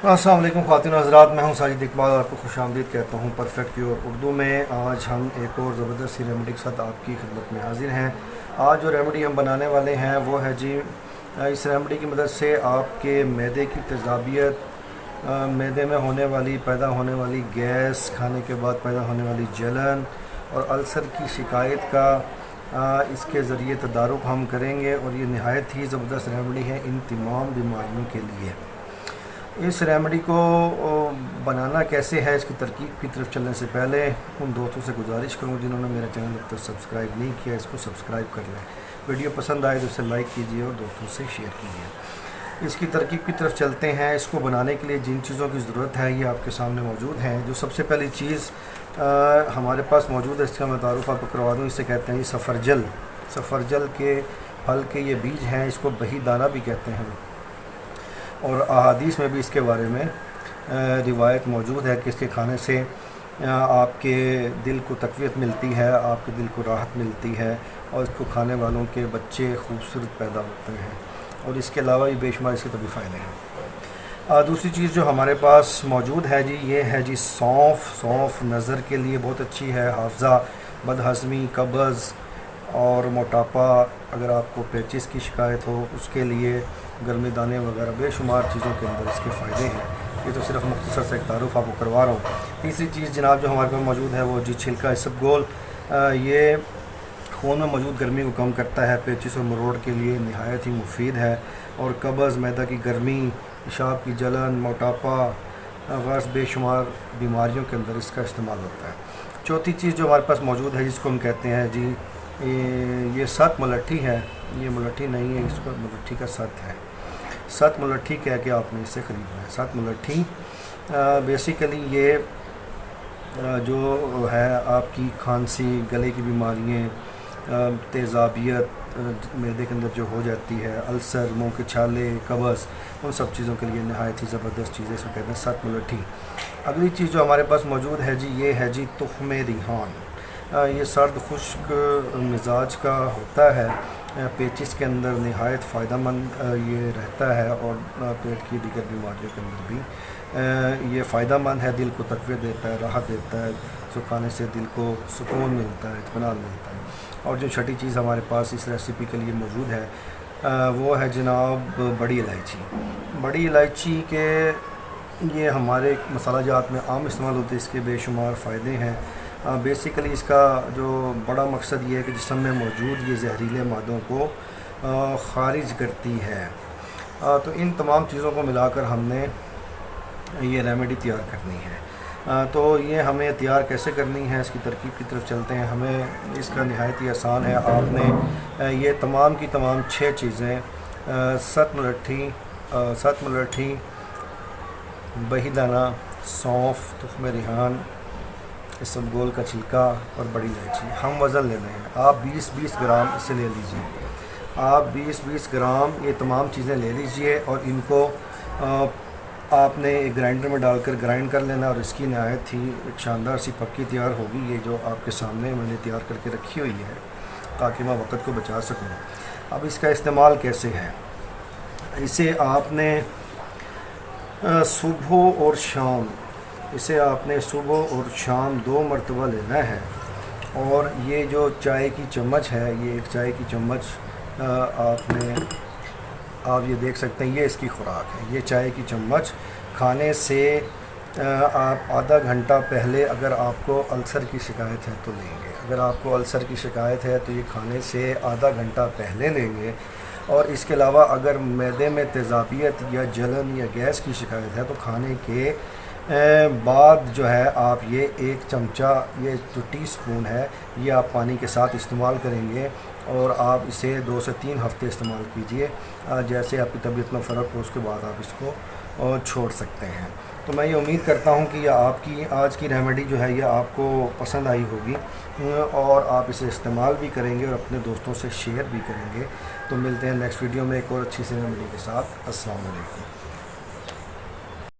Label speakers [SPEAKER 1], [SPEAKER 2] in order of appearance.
[SPEAKER 1] अस्सलाम वालेकुम ख़वातीन हज़रात, मैं हूं साजिद इकबाल और आपको खुश आमदीद कहता हूं परफेक्ट प्योर उर्दू में। आज हम एक और ज़बरदस्त सी रेमेडी के साथ आपकी खिदमत में हाजिर हैं। आज जो रेमेडी हम बनाने वाले हैं वो है जी, इस रेमेडी की मदद से आपके मैदे की तेज़ाबियत, मैदे में पैदा होने वाली गैस, खाने के बाद पैदा होने वाली जलन और अल्सर की शिकायत का इसके ज़रिए तदारुक हम करेंगे। और ये नहायत ही ज़बरदस्त रेमेडी है इन तमाम बीमारियों के लिए। इस रेमेडी को बनाना कैसे है, इसकी तरकीब की तरफ चलने से पहले उन दोस्तों से गुजारिश करूँ जिन्होंने मेरा चैनल अब तक सब्सक्राइब नहीं किया, इसको सब्सक्राइब कर लें। वीडियो पसंद आए तो इसे लाइक कीजिए और दोस्तों से शेयर कीजिए। इसकी तरकीब की तरफ चलते हैं। इसको बनाने के लिए जिन चीज़ों की ज़रूरत है ये आपके सामने मौजूद हैं। जो सबसे पहली चीज़ हमारे पास मौजूद है, इसका मैं तारुफ़ आपको करवा दूँ। इसे कहते हैं सफ़रजल। सफ़रजल के फल के ये बीज हैं, इसको बही दाना भी कहते हैं और अहादीस में भी इसके बारे में रिवायत मौजूद है कि इसके खाने से आपके दिल को तक़वियत मिलती है, आपके दिल को राहत मिलती है और इसको खाने वालों के बच्चे खूबसूरत पैदा होते हैं। और इसके अलावा भी बेशुमार इसके तभी फ़ायदे हैं। दूसरी चीज़ जो हमारे पास मौजूद है जी, ये है जी सौंफ। सौंफ नज़र के लिए बहुत अच्छी है, हाफ़ज़ा, बदहज़मी, कब्ज़ और मोटापा, अगर आपको पेचिस की शिकायत हो उसके लिए, गर्मी दाने वगैरह बेशुमार चीज़ों के अंदर इसके फ़ायदे हैं। ये तो सिर्फ मुख्तसर से एक तारुफ़ आपको करवा रहा हूँ। तीसरी चीज़ जनाब जो हमारे पास मौजूद है वो जी छिलका इसबगोल। ये खून में मौजूद गर्मी को कम करता है, पेचिस और मरोड़ के लिए नहायत ही मुफीद है। और कब्ज़, मैदा की गर्मी, पेशाब की जलन, मोटापा वगैरह बेशुमार बीमारियों के अंदर इसका इस्तेमाल होता है। चौथी चीज़ जो हमारे पास मौजूद है जिसको हम कहते हैं जी, ये सत मुलट्ठी है। ये मुलट्ठी नहीं है, इसको मुलट्ठी का सत है। सत मुलट्ठी कह के आपने इससे ख़रीदना है। सत मुलट्ठी बेसिकली ये जो है आपकी खांसी, गले की बीमारियाँ, तेज़ाबियत मैदे के अंदर जो हो जाती है, अल्सर, मुंह के छाले, कब्ज़, उन सब चीज़ों के लिए नहायत ही ज़बरदस्त चीज़ है, इसको कहते हैं सत मुलट्ठी। अगली चीज़ जो हमारे पास मौजूद है जी, ये है जी तुख़्म रिहान। ये सर्द खुश्क मिजाज का होता है, पेचिस के अंदर नहायत फ़ायदेमंद ये रहता है और पेट की दीगर बीमारियों के अंदर भी ये फ़ायदेमंद है। दिल को तक़वियत देता है, राहत देता है, जो खाने से दिल को सुकून मिलता है, इत्मीनान मिलता है। और जो छठी चीज़ हमारे पास इस रेसिपी के लिए मौजूद है वो है जनाब बड़ी इलायची। बड़ी इलायची के ये हमारे मसाला जात में आम इस्तेमाल होते हैं, इसके बेशुमार फ़ायदे हैं। बेसिकली इसका जो बड़ा मकसद ये है कि जिस्म में मौजूद ये जहरीले मादों को ख़ारिज करती है। तो इन तमाम चीज़ों को मिलाकर हमने ये रेमेडी तैयार करनी है। तो ये हमें तैयार कैसे करनी है, इसकी तरकीब की तरफ चलते हैं। हमें इसका नहायत ही आसान है। आपने ये तमाम की तमाम 6 चीज़ें, सत मुलट्ठी, बही दाना, सौंफ, तुख़्म रिहान, इसबगोल का छिलका और बड़ी इलायची, हम वज़न ले रहे हैं। आप 20-20 ग्राम इसे ले लीजिए। आप 20-20 ग्राम ये तमाम चीज़ें ले लीजिए और इनको आपने एक ग्राइंडर में डालकर ग्राइंड कर लेना और इसकी नहायत ही एक शानदार सी पक्की तैयार होगी। ये जो आपके सामने मैंने तैयार करके रखी हुई है ताकि मैं वक़्त को बचा सकूँ। अब इसका इस्तेमाल कैसे है, इसे आपने सुबह और शाम, इसे आपने सुबह और शाम 2 मरतबा लेना है। और ये जो चाय की चम्मच है, ये एक चाय की चम्मच आप ये देख सकते हैं, ये इसकी खुराक है। ये चाय की चम्मच खाने से आप आधा घंटा पहले, अगर आपको अल्सर की शिकायत है तो लेंगे। अगर आपको अल्सर की शिकायत है तो ये खाने से आधा घंटा पहले लेंगे। और इसके अलावा अगर मैदे में तेज़ाबियत या जलन या गैस की शिकायत है तो खाने के बाद जो है आप ये 1 चमचा, ये जो टीस्पून है, ये आप पानी के साथ इस्तेमाल करेंगे और आप इसे 2 से 3 हफ़्ते इस्तेमाल कीजिए। जैसे आपकी तबीयत में फ़र्क हो उसके बाद आप इसको छोड़ सकते हैं। तो मैं ये उम्मीद करता हूँ कि आपकी आज की रेमेडी जो है ये आपको पसंद आई होगी और आप इसे इस्तेमाल भी करेंगे और अपने दोस्तों से शेयर भी करेंगे। तो मिलते हैं नेक्स्ट वीडियो में एक और अच्छी सी रेमेडी के साथ। अस्सलाम वालेकुम।